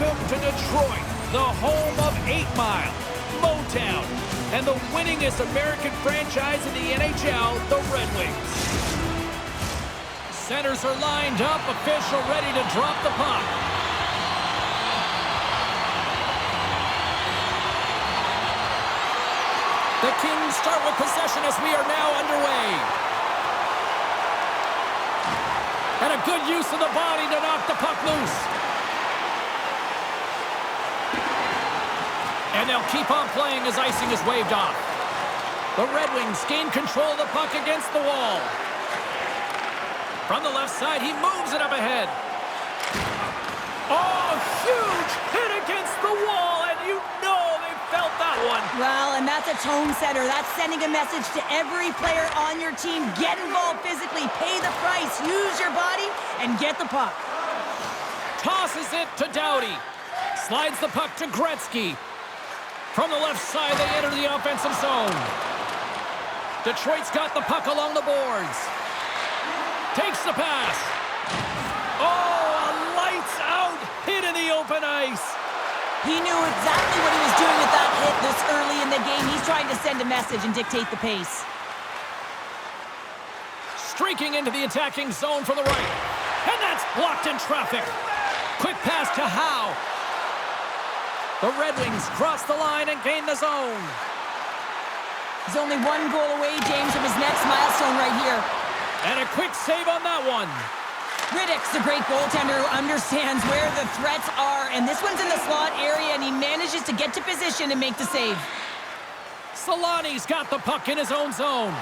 Welcome to Detroit, the home of 8 Mile, Motown, and the winningest American franchise in the NHL, the Red Wings. Centers are lined up, official ready to drop the puck. The Kings start with possession as we are now underway. And a good use of the body to knock the puck loose. And they'll keep on playing as icing is waved off. The Red Wings gain control of the puck against the wall. From the left side, he moves it up ahead. Oh, huge hit against the wall, and you know they felt that one. Well, and that's a tone setter. That's sending a message to every player on your team. Get involved physically, pay the price, use your body, and get the puck. Tosses it to Doughty. Slides the puck to Gretzky. From the left side, they enter the offensive zone. Detroit's got the puck along the boards. Takes the pass. Oh, a lights-out hit in the open ice. He knew exactly what he was doing with that hit this early in the game. He's trying to send a message and dictate the pace. Streaking into the attacking zone from the right. And that's blocked in traffic. Quick pass to Howe. The Red Wings cross the line and gain the zone. He's only one goal away, James, from his next milestone right here. And a quick save on that one. Riddick's a great goaltender who understands where the threats are, and this one's in the slot area, and he manages to get to position and make the save. Solani's got the puck in his own zone.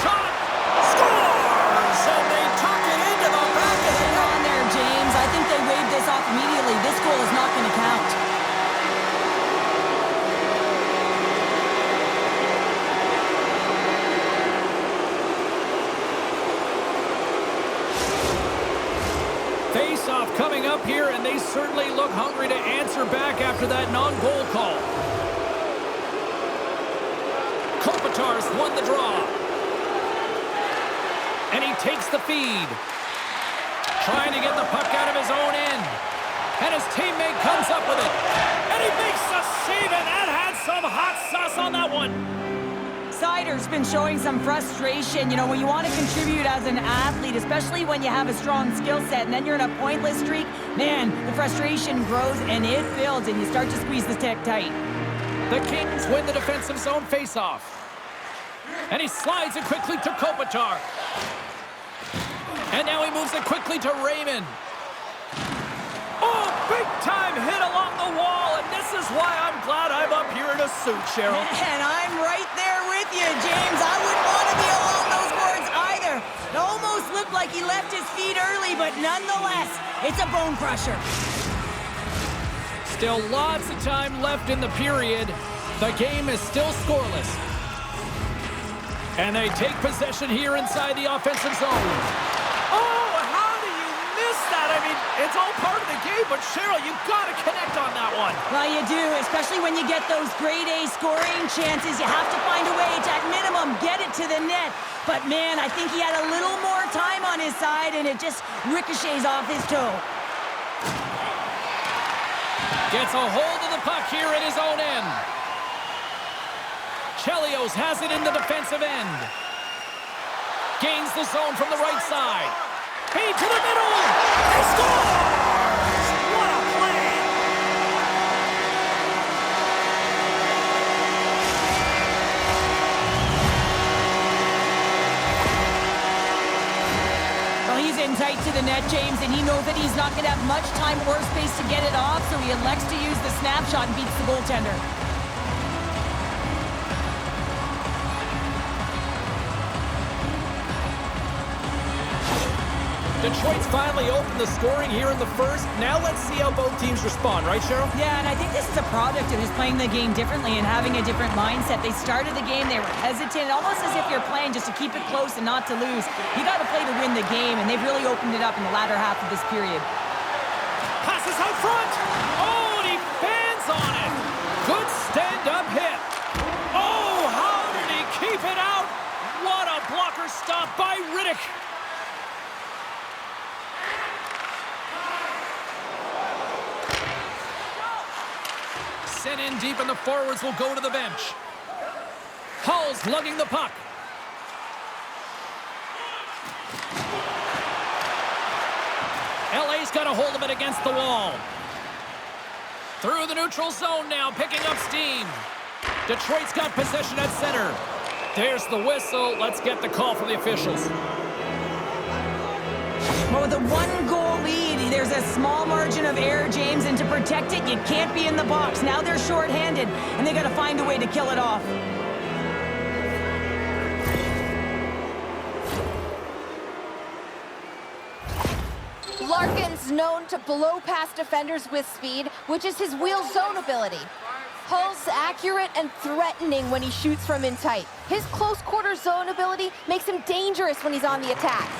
Shot! Scores! And they tuck it into the back of the Hang on there, James. I think they waved this off immediately. This goal is not going to count. Face-off coming up here, and they certainly look hungry to answer back after that non-goal call. Kopitar's won the draw. And he takes the feed. Trying to get the puck out of his own end. And his teammate comes up with it. And he makes the save, and that had some hot sauce on that one. Sider's been showing some frustration. You know, when you want to contribute as an athlete, especially when you have a strong skill set, and then you're in a pointless streak, man, the frustration grows and it builds, and you start to squeeze the stick tight. The Kings win the defensive zone faceoff. And he slides it quickly to Kopitar. And now he moves it quickly to Raymond. Oh, big-time hit along the wall, and this is why I'm glad I'm up here in a suit, Cheryl. And I'm right there with you, James. I wouldn't want to be along those boards either. It almost looked like he left his feet early, but nonetheless, it's a bone crusher. Still lots of time left in the period. The game is still scoreless. And they take possession here inside the offensive zone. Oh, how do you miss that? I mean, it's all part of the game, but Cheryl, you've got to connect on that one. Well, you do, especially when you get those grade A scoring chances. You have to find a way to, at minimum, get it to the net. But, man, I think he had a little more time on his side, and it just ricochets off his toe. Gets a hold of the puck here at his own end. Chelios has it in the defensive end. Gains the zone from the right side. Feed to the middle. He scores! What a play! Well, he's in tight to the net, James, and he knows that he's not going to have much time or space to get it off, so he elects to use the snapshot and beats the goaltender. Detroit's finally opened the scoring here in the first. Now let's see how both teams respond, right, Cheryl? Yeah, and I think this is a product of just playing the game differently and having a different mindset. They started the game, they were hesitant, almost as if you're playing just to keep it close and not to lose. You got to play to win the game, and they've really opened it up in the latter half of this period. Passes out front. Oh, and he fans on it. Good stand-up hit. Oh, how did he keep it out? What a blocker stop by Riddick. Sent in deep, and the forwards will go to the bench. Hull's lugging the puck. LA's got a hold of it against the wall. Through the neutral zone now, picking up steam. Detroit's got possession at center. There's the whistle. Let's get the call from the officials. Well, with a one-goal lead, there's a small margin of error, James, and to protect it, you can't be in the box. Now they're shorthanded, and they got to find a way to kill it off. Larkin's known to blow past defenders with speed, which is his wheel zone ability. Hull's accurate and threatening when he shoots from in tight. His close-quarter zone ability makes him dangerous when he's on the attack.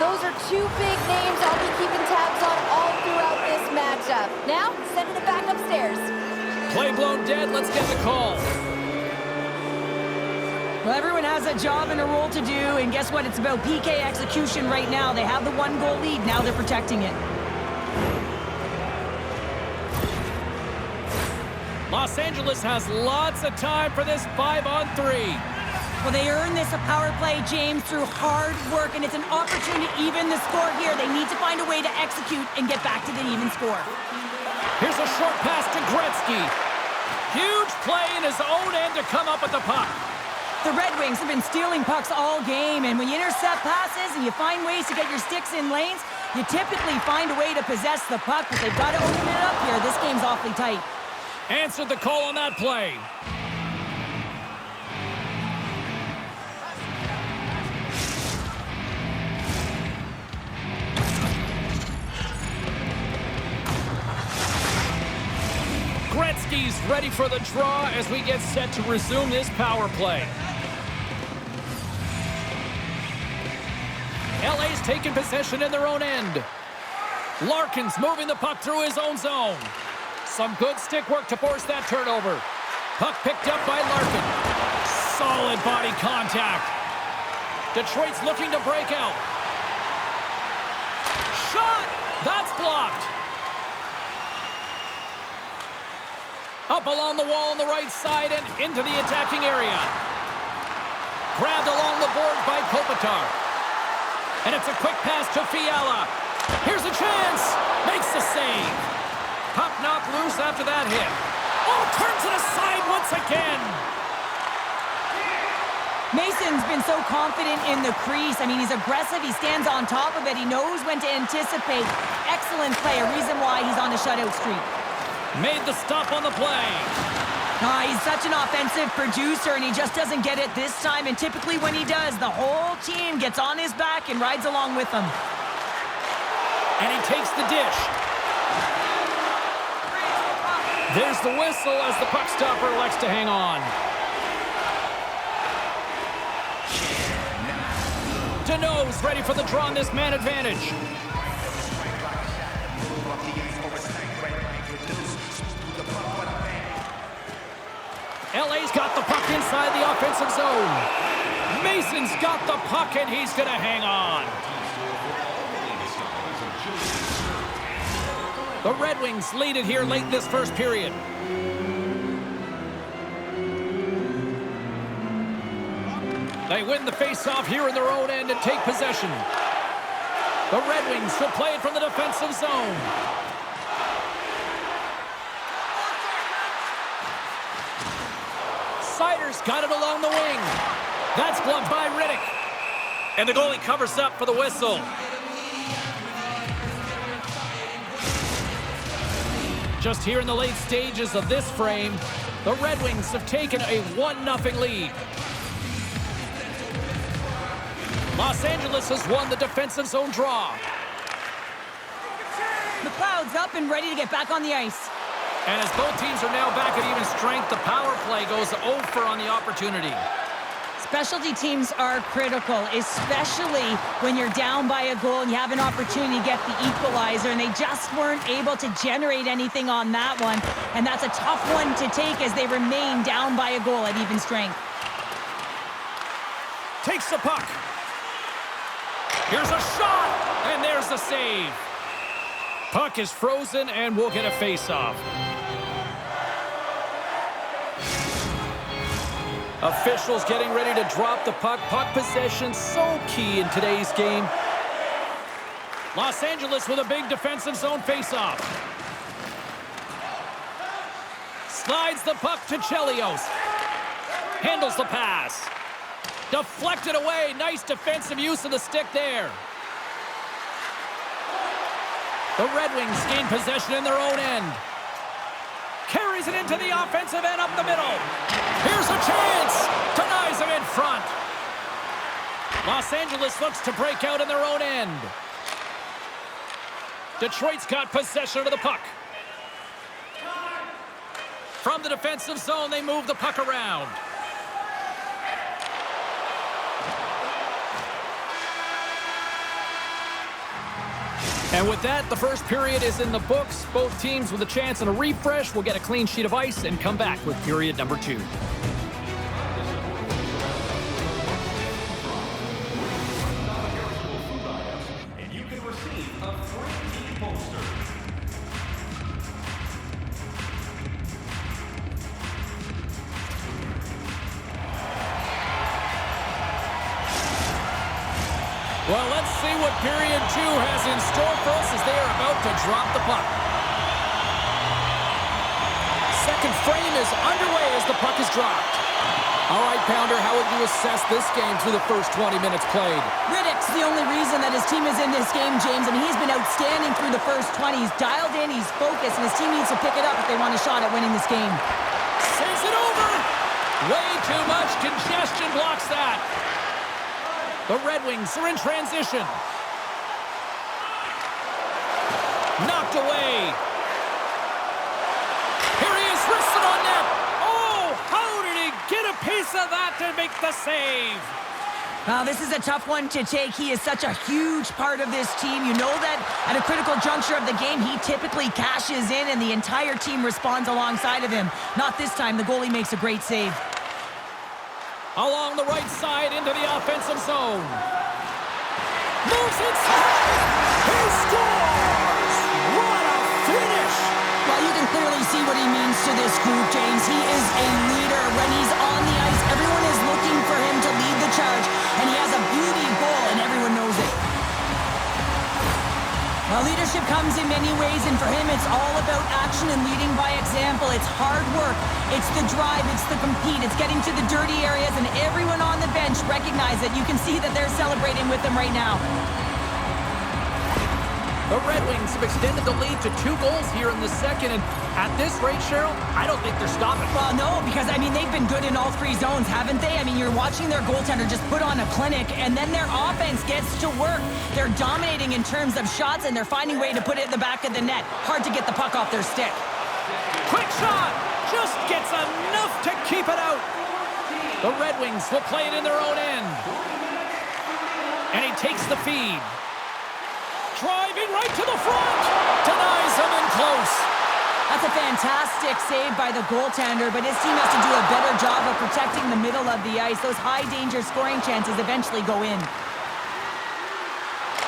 Those are two big names I'll be keeping tabs on all throughout this matchup. Now, sending it back upstairs. Play blown dead. Let's get the call. Well, everyone has a job and a role to do, and guess what? It's about PK execution right now. They have the one-goal lead. Now they're protecting it. Los Angeles has lots of time for this 5-on-3. Well, they earn this a power play, James, through hard work, and it's an opportunity to even the score here. They need to find a way to execute and get back to the even score. Here's a short pass to Gretzky. Huge play in his own end to come up with the puck. The Red Wings have been stealing pucks all game, and when you intercept passes and you find ways to get your sticks in lanes, you typically find a way to possess the puck, but they've got to open it up here. This game's awfully tight. Answered the call on that play. Gretzky's ready for the draw as we get set to resume this power play. LA's taking possession in their own end. Larkin's moving the puck through his own zone. Some good stick work to force that turnover. Puck picked up by Larkin. Solid body contact. Detroit's looking to break out. Shot! That's blocked. Up along the wall on the right side and into the attacking area. Grabbed along the board by Kopitar. And it's a quick pass to Fiala. Here's a chance. Makes the save. Puck knocked loose after that hit. Oh, turns it aside once again. Mason's been so confident in the crease. I mean, he's aggressive. He stands on top of it. He knows when to anticipate. Excellent play. A reason why he's on a shutout streak. Made the stop on the play. He's such an offensive producer, and he just doesn't get it this time. And typically when he does, the whole team gets on his back and rides along with him. And he takes the dish. There's the whistle as the puck stopper elects to hang on. Deneau's ready for the draw on this man advantage. LA's got the puck inside the offensive zone. Mason's got the puck, and he's going to hang on. The Red Wings lead it here late in this first period. They win the face-off here in their own end and take possession. The Red Wings will play it from the defensive zone. Sider's got it along the wing. That's gloved by Riddick. And the goalie covers up for the whistle. Just here in the late stages of this frame, the Red Wings have taken a 1-0 lead. Los Angeles has won the defensive zone draw. McLeod's up and ready to get back on the ice. And as both teams are now back at even strength, the power play goes 0 on the opportunity. Specialty teams are critical, especially when you're down by a goal and you have an opportunity to get the equalizer, and they just weren't able to generate anything on that one. And that's a tough one to take as they remain down by a goal at even strength. Takes the puck. Here's a shot, and there's the save. Puck is frozen, and we'll get a face-off. Officials getting ready to drop the puck. Puck possession so key in today's game. Los Angeles with a big defensive zone faceoff. Slides the puck to Chelios. Handles the pass. Deflected away. Nice defensive use of the stick there. The Red Wings gain possession in their own end. Carries it into the offensive end up the middle. Here's a chance. Denies him in front. Los Angeles looks to break out in their own end. Detroit's got possession of the puck. From the defensive zone, they move the puck around. And with that, the first period is in the books. Both teams with a chance and a refresh will get a clean sheet of ice and come back with period number 2. And you can receive a free team poster. Well, let's see what period 2 has in store for us as they are about to drop the puck. Second frame is underway as the puck is dropped. All right, Pounder, how would you assess this game through the first 20 minutes played? Riddick's the only reason that his team is in this game, James, and he's been outstanding through the first 20. He's dialed in, he's focused, and his team needs to pick it up if they want a shot at winning this game. Saves it over! Way too much congestion blocks that. The Red Wings are in transition. Knocked away. Here he is, wristed on net. Oh, how did he get a piece of that to make the save? Now, this is a tough one to take. He is such a huge part of this team. You know that at a critical juncture of the game, he typically cashes in and the entire team responds alongside of him. Not this time. The goalie makes a great save. Along the right side into the offensive zone. Moves inside. He scores! What a finish! Well, you can clearly see what he means to this group, James. He is a leader. When he's on the ice, everyone is looking for him to lead the charge, and he has a beauty goal, and everyone knows it. Well, leadership comes in many ways, and for him, it's all about action and leading by example. It's hard work. It's the drive. It's the compete. It's getting to the dirty areas, and everyone on the bench recognize it. You can see that they're celebrating with him right now. The Red Wings have extended the lead to 2 goals here in the second, and at this rate, Cheryl, I don't think they're stopping. Well, no, because, I mean, they've been good in all 3 zones, haven't they? I mean, you're watching their goaltender just put on a clinic, and then their offense gets to work. They're dominating in terms of shots, and they're finding a way to put it in the back of the net. Hard to get the puck off their stick. Quick shot! Just gets enough to keep it out. The Red Wings will play it in their own end. And he takes the feed. Driving right to the front. Denies him in close. That's a fantastic save by the goaltender, but his team has to do a better job of protecting the middle of the ice. Those high-danger scoring chances eventually go in.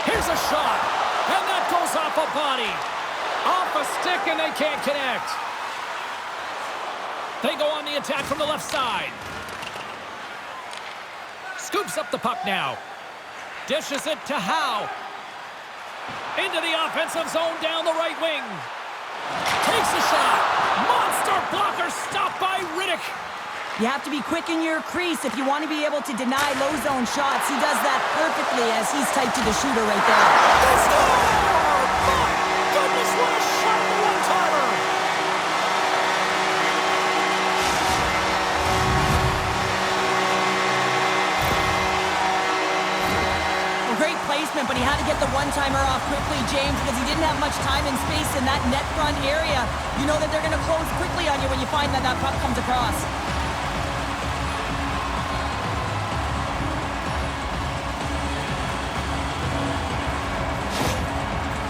Here's a shot, and that goes off a body. Off a stick, and they can't connect. They go on the attack from the left side. Scoops up the puck now. Dishes it to Howe. Into the offensive zone down the right wing. Takes a shot. Monster blocker stopped by Riddick. You have to be quick in your crease if you want to be able to deny low zone shots. He does that perfectly as he's tight to the shooter right there. They score! My goodness, what a shot at the one-timer! Great placement, but he had to get the one-timer off quickly, James, because he didn't have much time and space in that net front area. You know that they're going to close quickly on you when you find that that puck comes across.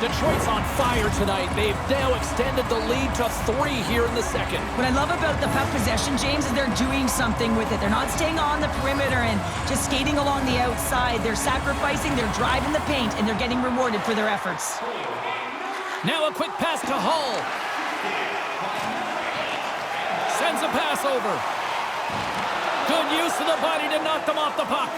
Detroit's on fire tonight. They've now extended the lead to 3 here in the second. What I love about the puck possession, James, is they're doing something with it. They're not staying on the perimeter and just skating along the outside. They're sacrificing, they're driving the paint, and they're getting rewarded for their efforts. Now a quick pass to Hull. Sends a pass over. Good use of the body to knock them off the puck.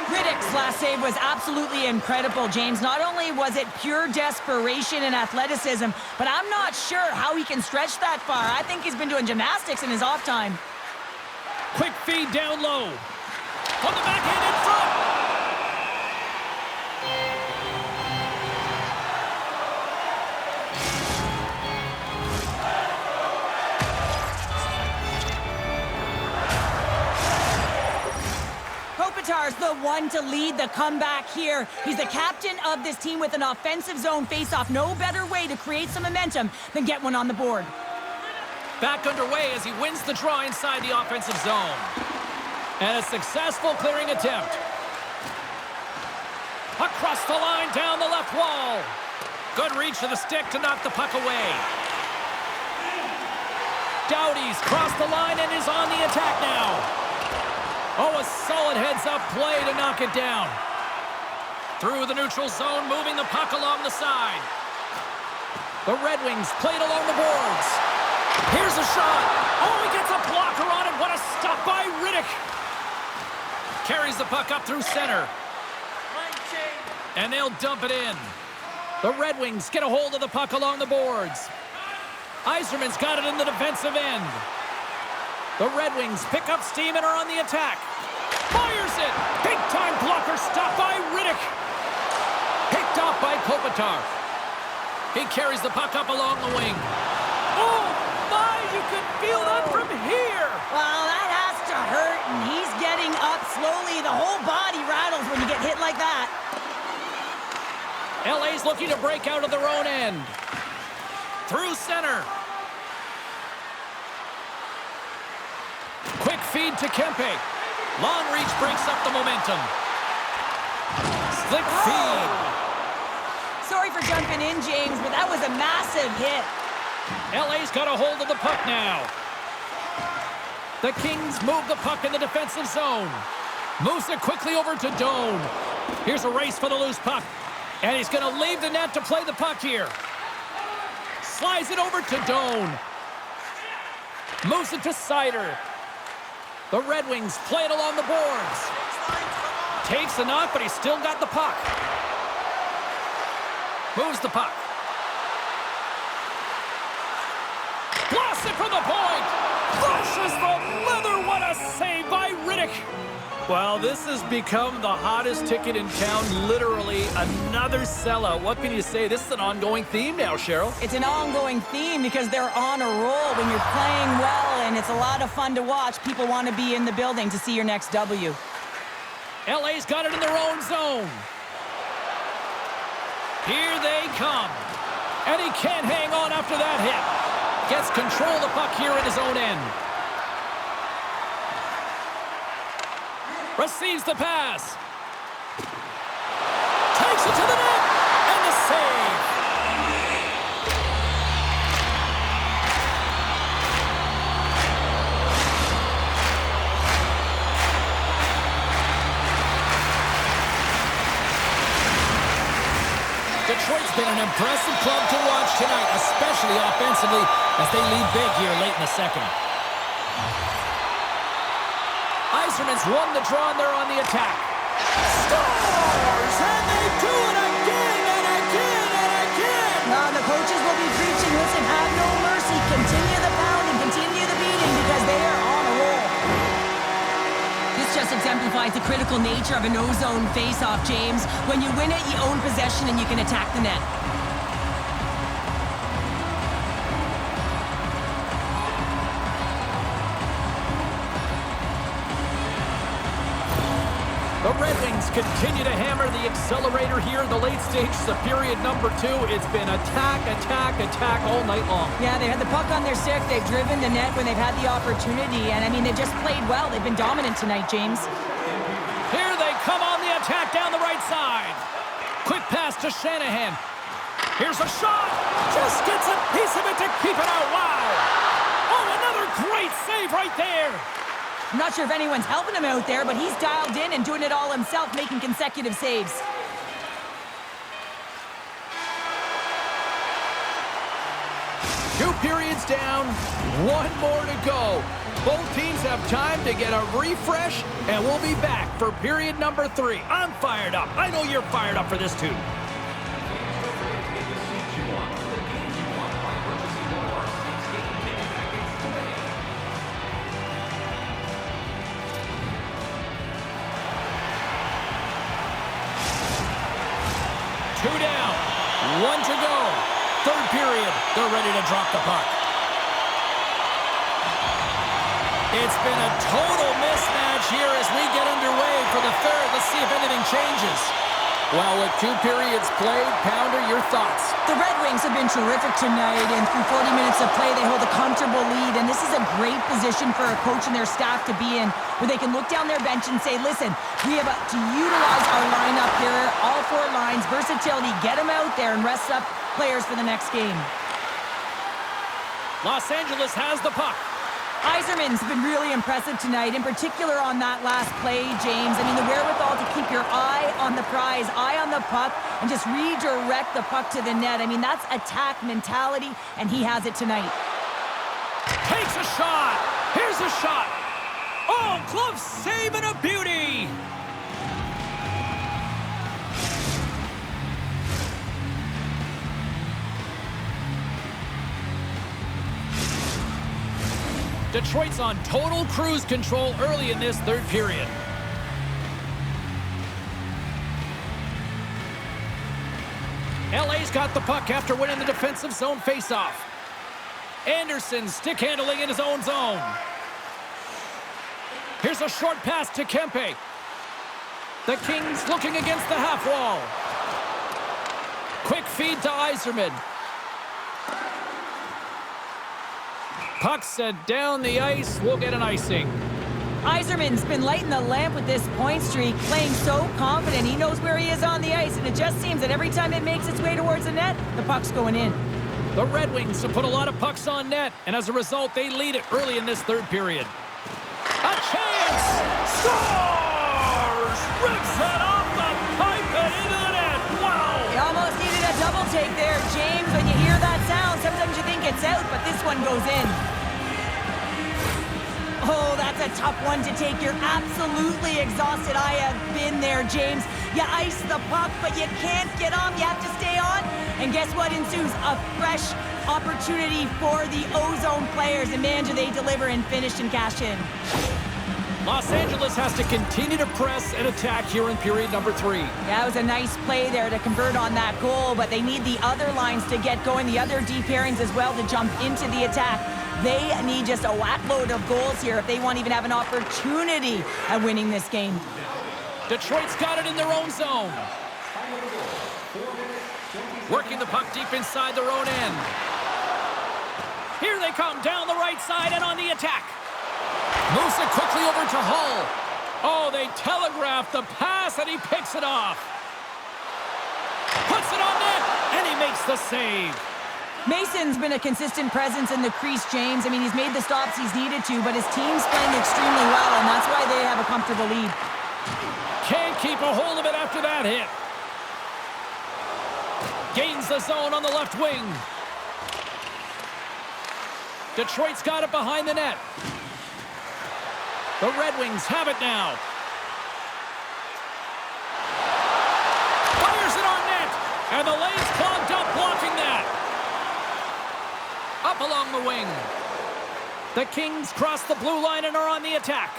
Riddick's last save was absolutely incredible, James. Not only was it pure desperation and athleticism, but I'm not sure how he can stretch that far. I think he's been doing gymnastics in his off time. Quick feed down low. On the backhand in front. Kopitar's the one to lead the comeback here. He's the captain of this team with an offensive zone face-off. No better way to create some momentum than get one on the board. Back underway as he wins the draw inside the offensive zone. And a successful clearing attempt. Across the line, down the left wall. Good reach to the stick to knock the puck away. Doughty's crossed the line and is on the attack now. Oh, a solid heads-up play to knock it down. Through the neutral zone, moving the puck along the side. The Red Wings played along the boards. Here's a shot. Oh, he gets a blocker on it. What a stop by Riddick. Carries the puck up through center. And they'll dump it in. The Red Wings get a hold of the puck along the boards. Yzerman's got it in the defensive end. The Red Wings pick up steam and are on the attack. Fires it! Big-time blocker stop by Riddick. Picked off by Kopitar. He carries the puck up along the wing. Oh, my! You can feel that from here! Well, that has to hurt, and he's getting up slowly. The whole body rattles when you get hit like that. LA's looking to break out of their own end. Through center. Quick feed to Kempe. Long reach breaks up the momentum. Slick feed. Sorry for jumping in, James, but that was a massive hit. LA's got a hold of the puck now. The Kings move the puck in the defensive zone. Moves it quickly over to Doan. Here's a race for the loose puck. And he's going to leave the net to play the puck here. Slides it over to Doan. Moves it to Sider. The Red Wings play it along the boards. Takes the knock, but he's still got the puck. Moves the puck. Blasts it from the point. Flushes the leather. What a save by Riddick. Well, this has become the hottest ticket in town. Literally another sellout. What can you say? This is an ongoing theme now, Cheryl. It's an ongoing theme because they're on a roll when you're playing well, and it's a lot of fun to watch. People want to be in the building to see your next W. LA's got it in their own zone. Here they come. And he can't hang on after that hit. Gets control of the puck here in his own end. Receives the pass. Takes it to the net. And the save. Detroit's been an impressive club to watch tonight, especially offensively, as they lead big here late in the second. Yzerman's won the draw, and they're on the attack. Scores! And they do it again and again and again! Now the coaches will be preaching, listen, have no mercy. Continue the pounding, continue the beating, because they are on a roll. This just exemplifies the critical nature of a no-zone face-off, James. When you win it, you own possession and you can attack the net. The Red Wings continue to hammer the accelerator here in the late stages of period number 2. It's been attack, attack, attack all night long. Yeah, they had the puck on their stick. They've driven the net when they've had the opportunity. And, I mean, they've just played well. They've been dominant tonight, James. Here they come on the attack down the right side. Quick pass to Shanahan. Here's a shot. Just gets a piece of it to keep it out. Wow. Oh, another great save right there. I'm not sure if anyone's helping him out there, but he's dialed in and doing it all himself, making consecutive saves. 2 periods down, 1 more to go. Both teams have time to get a refresh, and we'll be back for period number 3. I'm fired up. I know you're fired up for this too. Two down, 1 to go. 3rd period, they're ready to drop the puck. It's been a total mismatch here as we get underway for the 3rd. Let's see if anything changes. Well, with 2 periods played, Pounder, your thoughts? The Red Wings have been terrific tonight, and through 40 minutes of play, they hold a comfortable lead, and this is a great position for a coach and their staff to be in, where they can look down their bench and say, listen, we have to utilize our lineup here, all 4 lines, versatility, get them out there and rest up players for the next game. Los Angeles has the puck. Yzerman's been really impressive tonight, in particular on that last play, James. I mean, the wherewithal to keep your eye on the prize, eye on the puck, and just redirect the puck to the net. I mean, that's attack mentality, and he has it tonight. Takes a shot. Here's a shot. Oh, glove save and a beauty. Detroit's on total cruise control early in this 3rd period. LA's got the puck after winning the defensive zone faceoff. Anderson stick handling in his own zone. Here's a short pass to Kempe. The Kings looking against the half wall. Quick feed to Yzerman. Puck set down the ice. We'll get an icing. Yzerman's been lighting the lamp with this point streak, playing so confident. He knows where he is on the ice, and it just seems that every time it makes its way towards the net, the puck's going in. The Red Wings have put a lot of pucks on net, and as a result, they lead it early in this 3rd period. A chance! Scores! Rips it off the pipe and into the net. Wow! He almost needed a double take there, James. When you hear that sound, sometimes you think it's out, but this one goes in. Oh, that's a tough one to take. You're absolutely exhausted. I have been there, James. You ice the puck, but you can't get on. You have to stay on. And guess what ensues? A fresh opportunity for the Ozone players. And man, do they deliver and finish and cash in. Los Angeles has to continue to press and attack here in period number 3. Yeah, it was a nice play there to convert on that goal, but they need the other lines to get going, the other D pairings as well to jump into the attack. They need just a whack load of goals here if they want to even have an opportunity at winning this game. Detroit's got it in their own zone. Working the puck deep inside their own end. Here they come down the right side and on the attack. Moves it quickly over to Hull. Oh, they telegraph the pass and he picks it off. Puts it on net and he makes the save. Mason's been a consistent presence in the crease, James. I mean, he's made the stops he's needed to, but his team's playing extremely well, and that's why they have a comfortable lead. Can't keep a hold of it after that hit. Gains the zone on the left wing. Detroit's got it behind the net. The Red Wings have it now. Fires it on net, and the lane's clogged up, blocking that. Up along the wing. The Kings cross the blue line and are on the attack.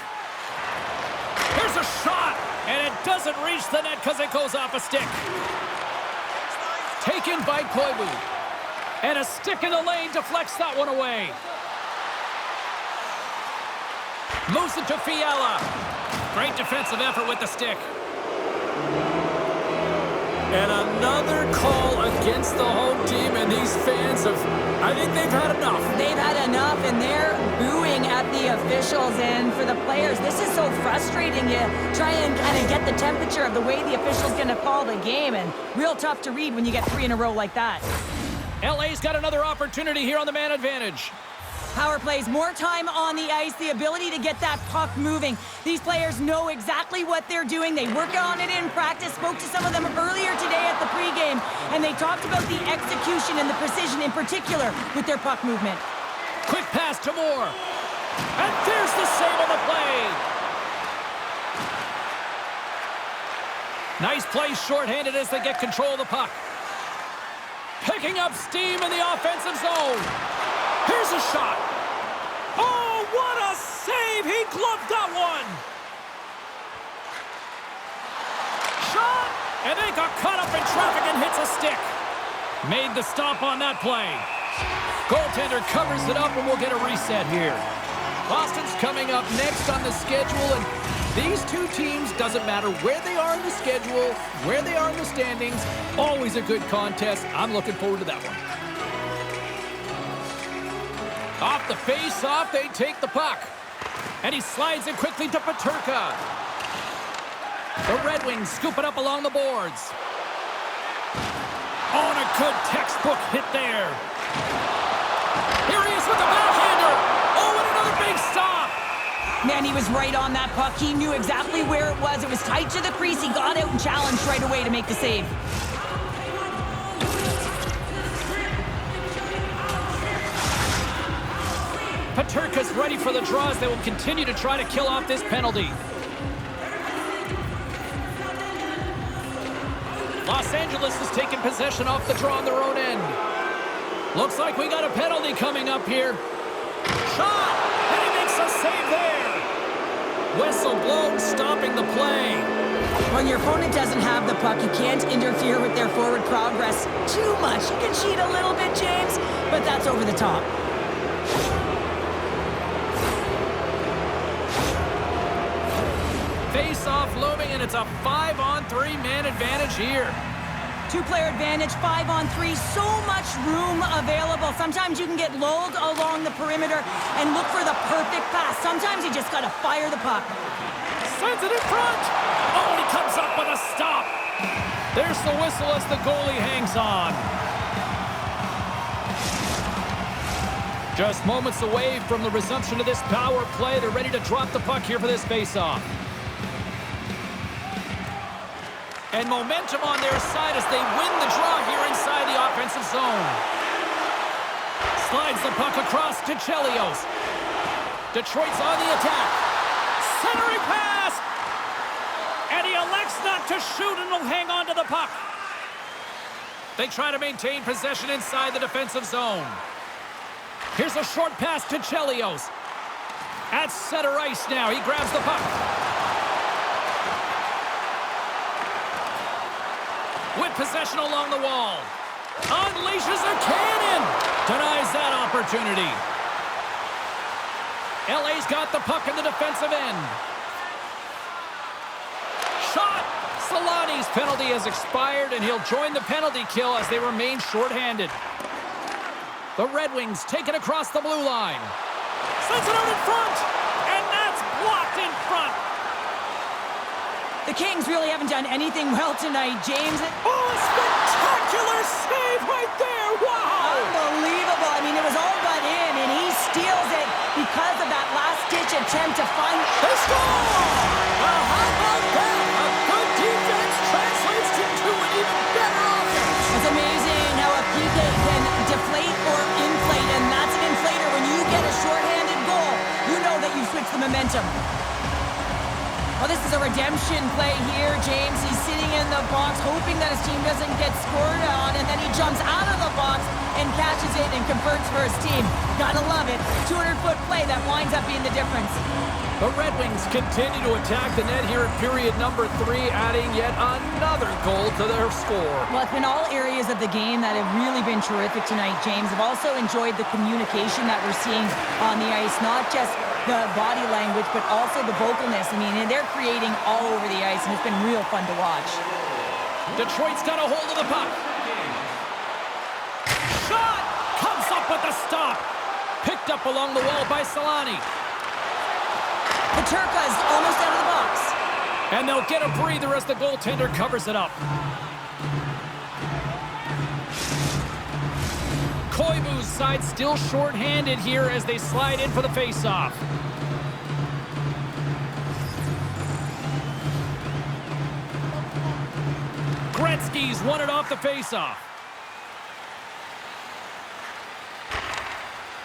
Here's a shot, and it doesn't reach the net because it goes off a stick. Taken by Koivu. And a stick in the lane deflects that one away. Moves it to Fiala. Great defensive effort with the stick. And another call against the home team, and these fans have, I think they've had enough. They've had enough, and they're booing at the officials. And for the players, this is so frustrating. You try and kind of get the temperature of the way the official's going to call the game, and real tough to read when you get 3 in a row like that. LA's got another opportunity here on the man advantage. Power plays, more time on the ice, the ability to get that puck moving. These players know exactly what they're doing. They work on it in practice, spoke to some of them earlier today at the pregame, and they talked about the execution and the precision in particular with their puck movement. Quick pass to Moore. And there's the save on the play. Nice play shorthanded as they get control of the puck. Picking up steam in the offensive zone. Here's a shot. Oh, what a save! He gloved that one. Shot! And they got caught up in traffic and hits a stick. Made the stop on that play. Goaltender covers it up and we'll get a reset here. Boston's coming up next on the schedule, and these two teams, doesn't matter where they are in the schedule, where they are in the standings, always a good contest. I'm looking forward to that one. Off the face-off, they take the puck. And he slides it quickly to Peterka. The Red Wings scoop it up along the boards. Oh, and a good textbook hit there. Here he is with the backhander. Oh, and another big stop. Man, he was right on that puck. He knew exactly where it was. It was tight to the crease. He got out and challenged right away to make the save. Peterka's ready for the draws. They will continue to try to kill off this penalty. Los Angeles is taking possession off the draw on their own end. Looks like we got a penalty coming up here. Shot! And he makes a save there. Whistle blown, stopping the play. When your opponent doesn't have the puck, you can't interfere with their forward progress too much. You can cheat a little bit, James, but that's over the top. Face-off looming, and it's a 5-on-3 man advantage here. Two-player advantage, 5-on-3, so much room available. Sometimes you can get lulled along the perimeter and look for the perfect pass. Sometimes you just got to fire the puck. Sends it in front. Oh, and he comes up with a stop. There's the whistle as the goalie hangs on. Just moments away from the resumption of this power play. They're ready to drop the puck here for this face-off. And momentum on their side as they win the draw here inside the offensive zone. Slides the puck across to Chelios. Detroit's on the attack. Centering pass! And he elects not to shoot and will hang on to the puck. They try to maintain possession inside the defensive zone. Here's a short pass to Chelios. At center ice now. He grabs the puck. With possession along the wall. Unleashes a cannon. Denies that opportunity. LA's got the puck in the defensive end. Shot. Solani's penalty has expired, and he'll join the penalty kill as they remain shorthanded. The Red Wings take it across the blue line. Sends it out in front. And that's blocked in front. The Kings really haven't done anything well tonight, James. Oh, a spectacular save right there! Wow! Unbelievable. I mean, it was all but in, and he steals it because of that last-ditch attempt to find... They score! Well, how about that? A good defense translates into an even better offense. It's amazing how a PK can deflate or inflate, and that's an inflator. When you get a shorthanded goal, you know that you switch the momentum. Well, this is a redemption play here, James. He's sitting in the box, hoping that his team doesn't get scored on, and then he jumps out of the box and catches it and converts for his team. Gotta love it. 200-foot play that winds up being the difference. The Red Wings continue to attack the net here at period number 3, adding yet another goal to their score. Well, it's been all areas of the game that have really been terrific tonight, James. I've also enjoyed the communication that we're seeing on the ice, not just the body language, but also the vocalness. I mean, they're creating all over the ice, and it's been real fun to watch. Detroit's got a hold of the puck. Shot! Comes up with a stop. Picked up along the wall by Solani. Peterka's almost out of the box. And they'll get a breather as the goaltender covers it up. Koivu's Rangers' side still short-handed here as they slide in for the face-off. Gretzky's won it off the face-off.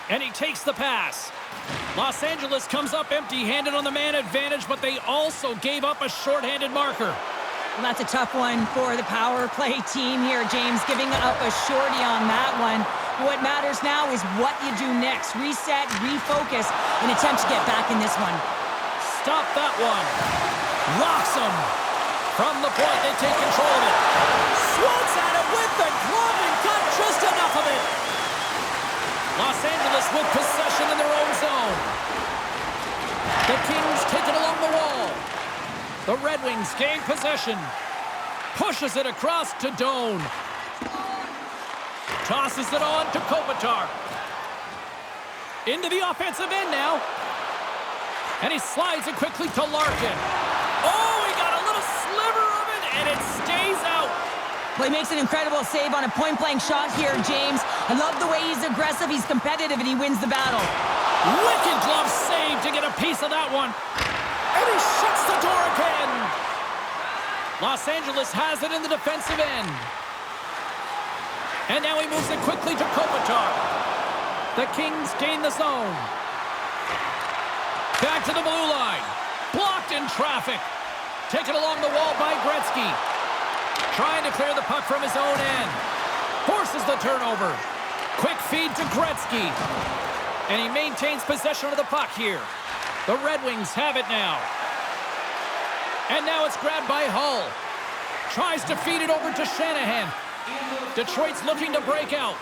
And he takes the pass. Los Angeles comes up empty-handed on the man advantage, but they also gave up a short-handed marker. Well, that's a tough one for the power play team here, James, giving up a shorty on that one. What matters now is what you do next. Reset, refocus, and attempt to get back in this one. Stop that one. Locks him. From the point, they take control of it. Swats at it with the glove and got just enough of it. Los Angeles with possession in their own zone. The Kings take it along the wall. The Red Wings gain possession. Pushes it across to Doan. Tosses it on to Kopitar. Into the offensive end now. And he slides it quickly to Larkin. Oh, he got a little sliver of it, and it stays out. Well, he makes an incredible save on a point-blank shot here, James. I love the way he's aggressive, he's competitive, and he wins the battle. Wicked glove save to get a piece of that one. And he shuts the door again. Los Angeles has it in the defensive end. And now he moves it quickly to Kopitar. The Kings gain the zone. Back to the blue line. Blocked in traffic. Taken along the wall by Gretzky. Trying to clear the puck from his own end. Forces the turnover. Quick feed to Gretzky. And he maintains possession of the puck here. The Red Wings have it now. And now it's grabbed by Hull. Tries to feed it over to Shanahan. Detroit's looking to break out.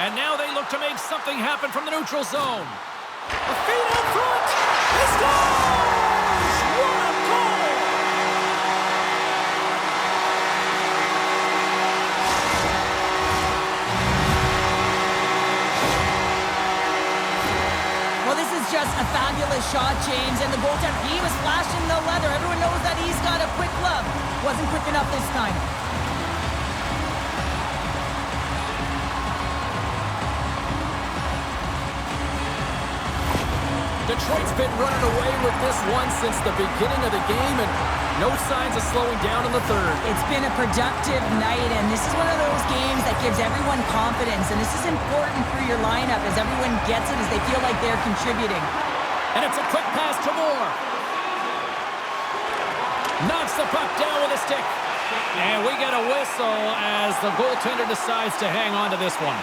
And now they look to make something happen from the neutral zone. A feed in front. He scores! What a goal! Well, this is just a fabulous shot, James, and the goaltender, he was flashing the leather. Everyone knows that he's got a quick glove. Wasn't quick enough this time. Detroit's been running away with this one since the beginning of the game, and no signs of slowing down in the third. It's been a productive night, and this is one of those games that gives everyone confidence, and this is important for your lineup as everyone gets it, as they feel like they're contributing. And it's a quick pass to Moore. Knocks the puck down with a stick. And we get a whistle as the goaltender decides to hang on to this one.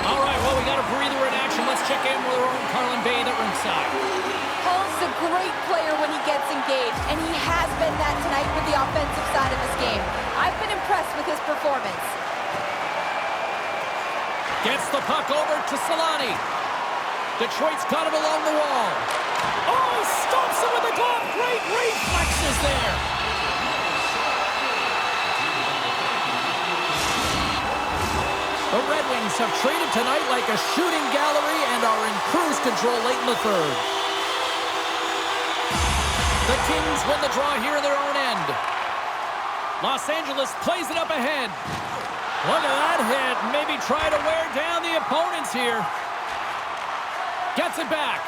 All right, well, we got a breather in action. Let's check in with our own Carlin Bay at ringside. Hull's a great player when he gets engaged, and he has been that tonight with the offensive side of this game. I've been impressed with his performance. Gets the puck over to Solani. Detroit's got him along the wall. Oh, he stops him with a glove. Great reflexes there. The Red Wings have traded tonight like a shooting gallery and are in cruise control late in the third. The Kings win the draw here in their own end. Los Angeles plays it up ahead. Look at that hit. Maybe try to wear down the opponents here. Gets it back.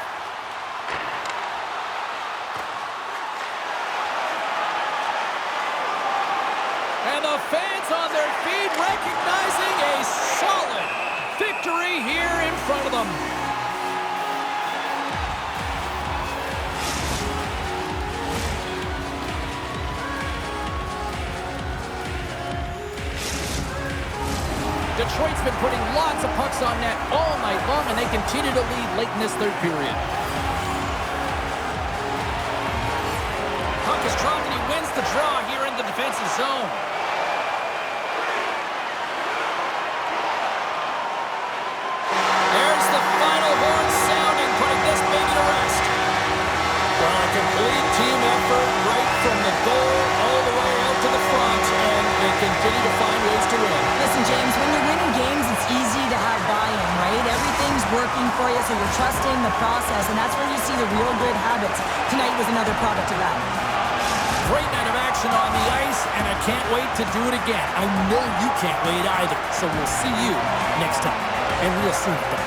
And the fans on their feet recognizing a solid victory here in front of them. Detroit's been putting lots of pucks on net all night long, and they continue to lead late in this third period. Puck is dropped, and he wins the draw here in the defensive zone. There's the final horn sounding, putting this baby to rest. Well, a complete team effort right from the goal all the way out to the front, and they continue to find ways to win. Listen, James, when you're winning games, it's easy to have buy-in, right? Everything's working for you, so you're trusting the process, and that's where you see the real good habits. Tonight was another product of that. Great night of action action on the ice, and I can't wait to do it again. I know you can't wait either. So we'll see you next time, and real soon at that.